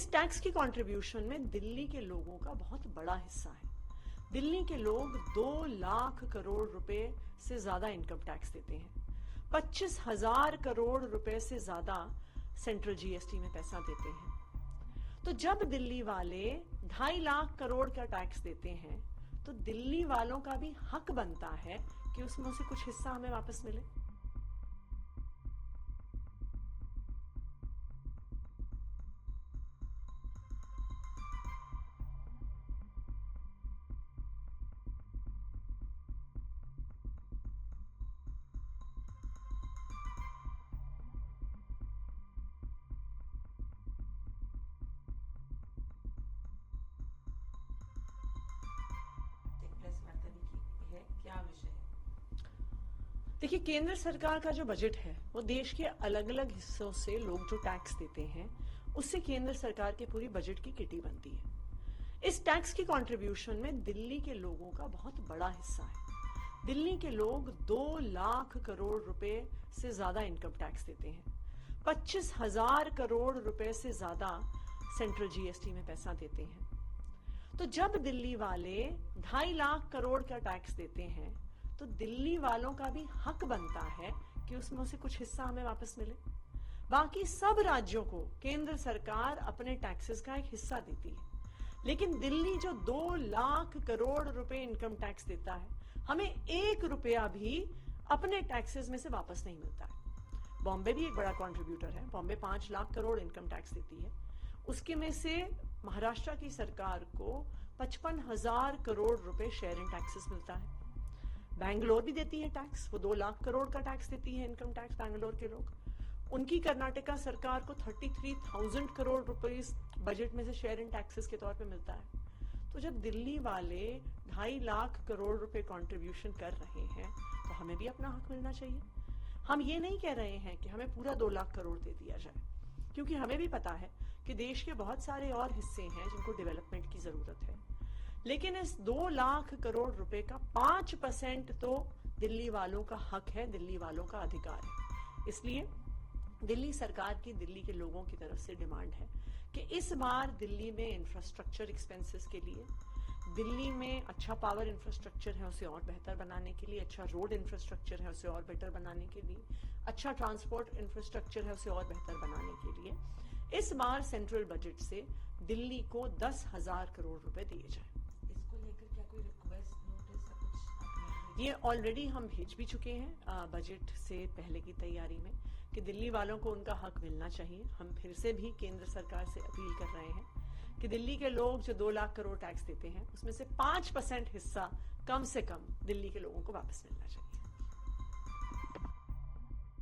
इस टैक्स की कंट्रीब्यूशन में दिल्ली के लोगों का बहुत बड़ा हिस्सा है। दिल्ली के लोग 2 लाख करोड़ रुपए से ज्यादा इनकम टैक्स देते हैं। 25,000 करोड़ रुपए से ज्यादा सेंट्रल जीएसटी में पैसा देते हैं। तो जब दिल्ली वाले 2.5 लाख करोड़ का टैक्स देते हैं तो दिल्ली वालों का भी हक बनता है कि उसमें से कुछ हिस्सा हमें वापस मिले। क्या विषय है? देखिए, केंद्र सरकार का जो बजट है वो देश के अलग अलग हिस्सों से लोग जो टैक्स देते हैं उससे केंद्र सरकार के पूरी बजट की किटी बनती है। इस टैक्स की कंट्रीब्यूशन में दिल्ली के लोगों का बहुत बड़ा हिस्सा है। दिल्ली के लोग 2 लाख करोड़ रुपए से ज्यादा इनकम टैक्स देते हैं। 25,000 करोड़ रुपए से ज्यादा सेंट्रल जीएसटी में पैसा देते हैं। तो जब दिल्ली वाले 2.5 लाख करोड़ का टैक्स देते हैं तो दिल्ली वालों का भी हक बनता है कि उसमें से कुछ हिस्सा हमें वापस मिले। बाकी सब राज्यों को केंद्र सरकार अपने टैक्सेस का एक हिस्सा देती है, लेकिन दिल्ली जो 2 लाख करोड़ रुपए इनकम टैक्स देता है, हमें 1 रुपया भी अपने टैक्सेस में से वापस नहीं मिलता है। बॉम्बे भी एक बड़ा कंट्रीब्यूटर है। बॉम्बे 5 लाख करोड़ इनकम टैक्स देती है। उसके में से महाराष्ट्र की सरकार को 55,000 करोड़ रुपए शेयर इन टैक्सेस मिलता है। बैंगलोर भी देती है टैक्स, वो 2 लाख करोड़ का टैक्स देती है, इनकम टैक्स बैंगलोर के लोग। उनकी कर्नाटका सरकार को 33,000 करोड़ रुपए बजट में से शेयर इन टैक्सेस के तौर पे मिलता है। तो जब दिल्ली वाले 2.5 लाख करोड़ रुपए कंट्रीब्यूशन कर रहे हैं तो हमें भी अपना हक मिलना चाहिए। हम ये नहीं कह रहे हैं कि हमें पूरा 2 लाख करोड़ दे दिया जाए, क्योंकि हमें भी पता है कि देश के बहुत सारे और हिस्से हैं जिनको डेवलपमेंट की जरूरत है। लेकिन इस 2 लाख करोड़ रुपए का 5% तो दिल्ली वालों का हक है, दिल्ली वालों का अधिकार है। इसलिए दिल्ली सरकार की दिल्ली के लोगों की तरफ से डिमांड है कि इस बार दिल्ली में इंफ्रास्ट्रक्चर एक्सपेंसेस के लिए, दिल्ली में अच्छा पावर इंफ्रास्ट्रक्चर है उसे और बेहतर बनाने के लिए, अच्छा रोड इंफ्रास्ट्रक्चर है उसे और बेहतर बनाने के लिए, अच्छा ट्रांसपोर्ट इंफ्रास्ट्रक्चर है उसे और बेहतर बनाने के लिए इस बार सेंट्रल बजट से दिल्ली को 10,000 करोड़ रुपए दिए जाए। इसको लेकर क्या कोई रिक्वेस्ट नोटिस या कुछ? ये ऑलरेडी हम भेज भी चुके हैं बजट से पहले की तैयारी में कि दिल्ली वालों को उनका हक मिलना चाहिए। हम फिर से भी केंद्र सरकार से अपील कर रहे हैं कि दिल्ली के लोग जो 2 लाख करोड़ टैक्स देते हैं उसमें से 5% हिस्सा कम से कम दिल्ली के लोगों को वापस मिलना चाहिए।